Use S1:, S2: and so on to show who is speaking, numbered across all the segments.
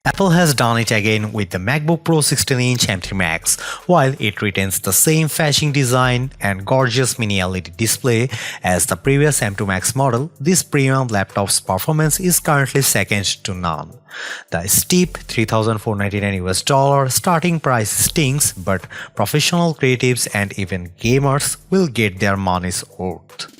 S1: Apple has done it again with the MacBook Pro 16-inch M3 Max. While it retains the same fetching design and gorgeous mini LED display as the previous M2 Max model, this premium laptop's performance is currently second to none. The steep $3,499 starting price stings, but professional creatives and even gamers will get their money's worth.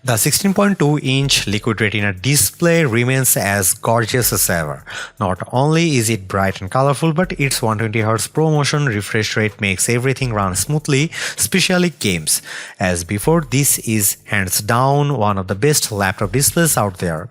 S1: The 16.2-inch Liquid Retina display remains as gorgeous as ever. Not only is it bright and colorful, but its 120Hz ProMotion refresh rate makes everything run smoothly, especially games. As before, this is hands down one of the best laptop displays out there.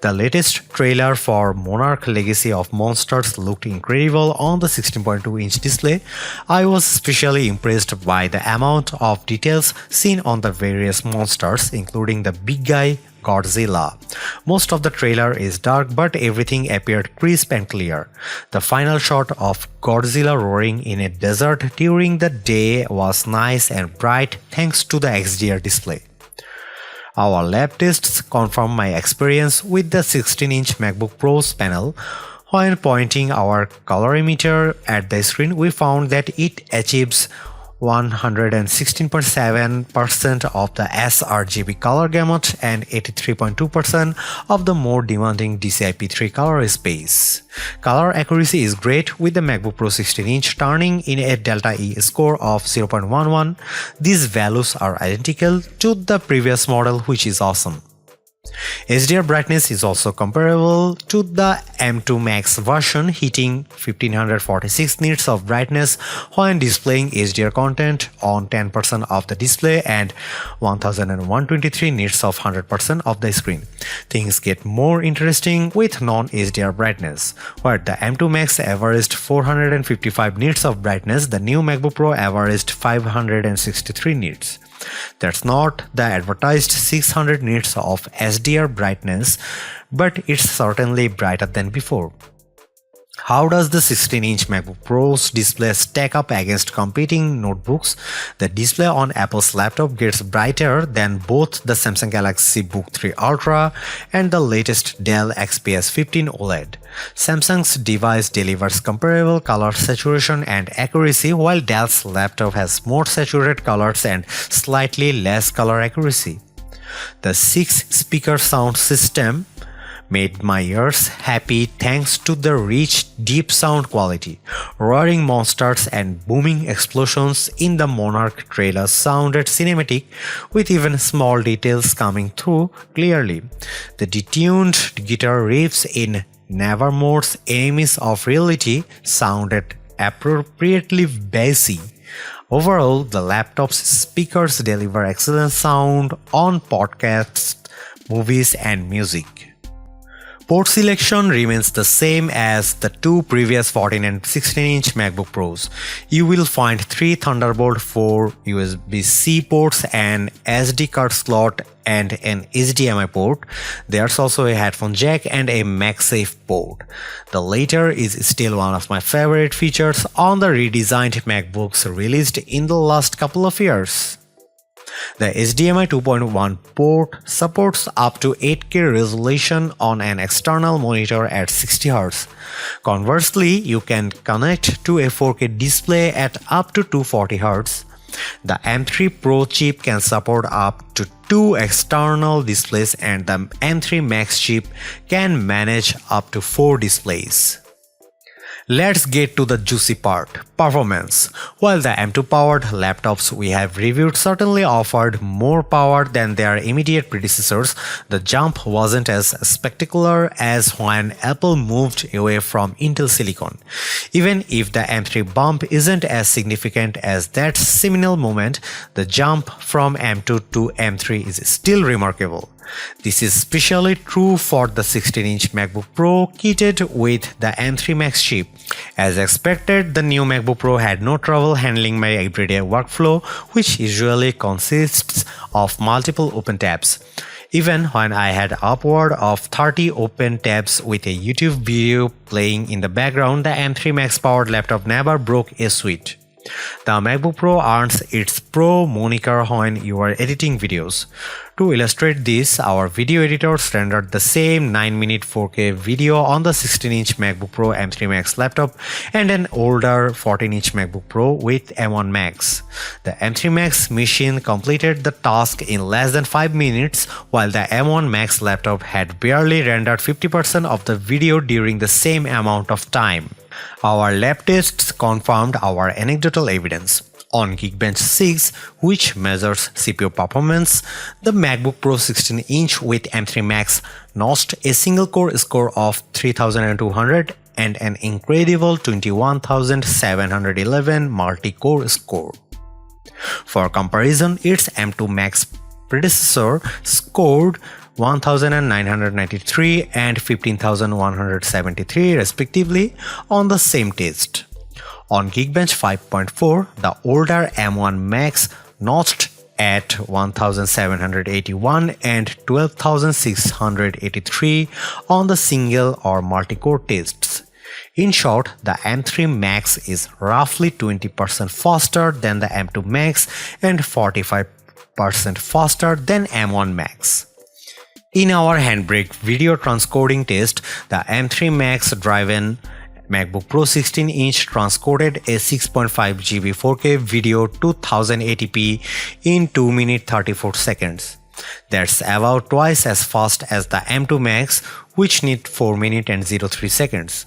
S1: The latest trailer for Monarch Legacy of Monsters looked incredible on the 16.2-inch display. I was especially impressed by the amount of details seen on the various monsters, including the big guy Godzilla. Most of the trailer is dark, but everything appeared crisp and clear. The final shot of Godzilla roaring in a desert during the day was nice and bright thanks to the XDR display. Our lab tests confirm my experience with the 16-inch MacBook Pro's panel. When pointing our colorimeter at the screen, we found that it achieves 116.7% of the sRGB color gamut and 83.2% of the more demanding DCI-P3 color space. Color accuracy is great, with the MacBook Pro 16-inch turning in a Delta E score of 0.11. These values are identical to the previous model, which is awesome. HDR brightness is also comparable to the M2 Max version, hitting 1546 nits of brightness when displaying HDR content on 10% of the display and 1123 nits of 100% of the screen. Things get more interesting with non-HDR brightness. Where the M2 Max averaged 455 nits of brightness, the new MacBook Pro averaged 563 nits. That's not the advertised 600 nits of HDR brightness, but it's certainly brighter than before. How does the 16-inch MacBook Pro's display stack up against competing notebooks? The display on Apple's laptop gets brighter than both the Samsung Galaxy Book 3 Ultra and the latest Dell XPS 15 OLED. Samsung's device delivers comparable color saturation and accuracy, while Dell's laptop has more saturated colors and slightly less color accuracy. The 6-speaker sound system made my ears happy thanks to the rich, deep sound quality. Roaring monsters and booming explosions in the Monarch trailer sounded cinematic, with even small details coming through clearly. The detuned guitar riffs in Nevermore's Enemies of Reality sounded appropriately bassy. Overall, the laptop's speakers deliver excellent sound on podcasts, movies, and music. Port selection remains the same as the two previous 14 and 16-inch MacBook Pros. You will find 3 Thunderbolt 4 USB-C ports, an SD card slot, and an HDMI port. There's also a headphone jack and a MagSafe port. The latter is still one of my favorite features on the redesigned MacBooks released in the last couple of years. The HDMI 2.1 port supports up to 8K resolution on an external monitor at 60Hz. Conversely, you can connect to a 4K display at up to 240Hz. The M3 Pro chip can support up to 2 external displays, and the M3 Max chip can manage up to 4 displays. Let's get to the juicy part, performance. While the M2 powered laptops we have reviewed certainly offered more power than their immediate predecessors, the jump wasn't as spectacular as when Apple moved away from Intel Silicon. Even if the M3 bump isn't as significant as that seminal moment, the jump from M2 to M3 is still remarkable. This is especially true for the 16-inch MacBook Pro kitted with the M3 Max chip. As expected, the new MacBook Pro had no trouble handling my everyday workflow, which usually consists of multiple open tabs. Even when I had upward of 30 open tabs with a YouTube video playing in the background, the M3 Max powered laptop never broke a sweat. The MacBook Pro earns its Pro moniker when you are editing videos. To illustrate this, our video editors rendered the same 9-minute 4K video on the 16-inch MacBook Pro M3 Max laptop and an older 14-inch MacBook Pro with M1 Max. The M3 Max machine completed the task in less than 5 minutes, while the M1 Max laptop had barely rendered 50% of the video during the same amount of time. Our lab tests confirmed our anecdotal evidence. On Geekbench 6, which measures CPU performance, the MacBook Pro 16-inch with M3 Max notched a single-core score of 3200 and an incredible 21711 multi-core score. For comparison, its M2 Max predecessor scored 1993 and 15173 respectively on the same test. On Geekbench 5.4, the older M1 Max notched at 1781 and 12683 on the single or multi-core tests. In short, the M3 Max is roughly 20% faster than the M2 Max and 45% faster than M1 Max. In our Handbrake video transcoding test, the M3 Max driven MacBook Pro 16-inch transcoded a 6.5 GB 4K video to 1080p in 2 minutes 34 seconds. That's about twice as fast as the M2 Max, which needs 4 minutes and 03 seconds.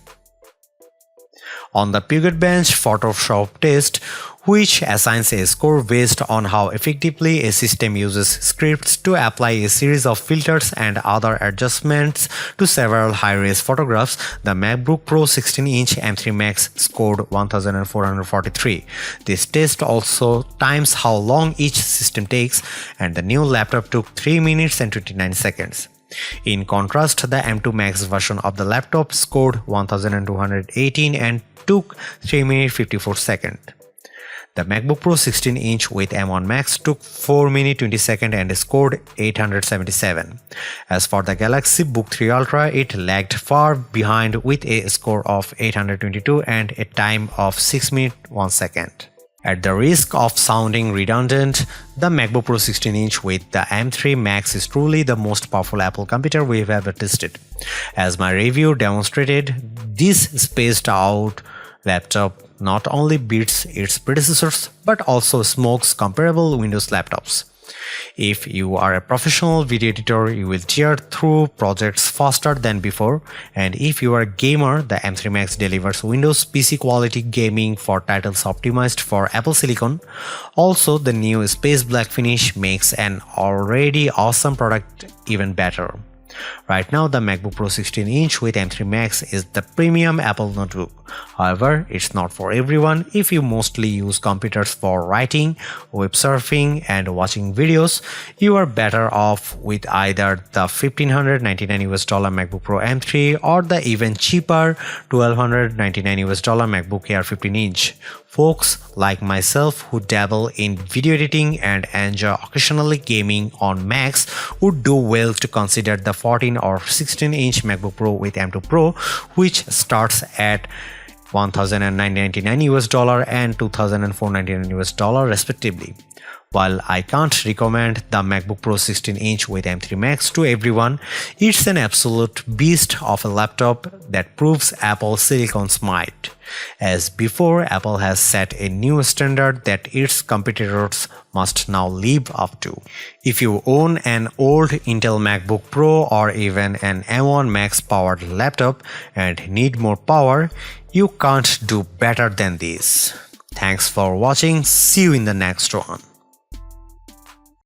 S1: On the Geekbench Photoshop test, which assigns a score based on how effectively a system uses scripts to apply a series of filters and other adjustments to several high-res photographs, the MacBook Pro 16-inch M3 Max scored 1443. This test also times how long each system takes, and the new laptop took 3 minutes and 29 seconds. In contrast, the M2 Max version of the laptop scored 1218 and took 3 minutes 54 seconds. The MacBook Pro 16-inch with M1 Max took 4 minutes 20 seconds and scored 877. As for the Galaxy Book 3 Ultra, it lagged far behind with a score of 822 and a time of 6 minutes 1 second. At the risk of sounding redundant, the MacBook Pro 16-inch with the M3 Max is truly the most powerful Apple computer we've ever tested. As my review demonstrated, this spaced-out laptop not only beats its predecessors but also smokes comparable Windows laptops. If you are a professional video editor, you will tear through projects faster than before, and if you are a gamer, the M3 Max delivers Windows PC quality gaming for titles optimized for Apple Silicon. Also, the new space black finish makes an already awesome product even better. Right now, the MacBook Pro 16-inch with M3 Max is the premium Apple notebook. However, it's not for everyone. If you mostly use computers for writing, web surfing, and watching videos, you are better off with either the $1,599 MacBook Pro M3 or the even cheaper $1,299 MacBook Air 15-inch. Folks like myself who dabble in video editing and enjoy occasionally gaming on Macs would do well to consider the 14 or 16-inch MacBook Pro with M2 Pro, which starts at $1,999 and $2,499 respectively. While I can't recommend the MacBook Pro 16-inch with M3 Max to everyone, it's an absolute beast of a laptop that proves Apple Silicon's might. As before, Apple has set a new standard that its competitors must now live up to. If you own an old Intel MacBook Pro or even an M1 Max powered laptop and need more power, you can't do better than this. Thanks for watching. See you in the next one.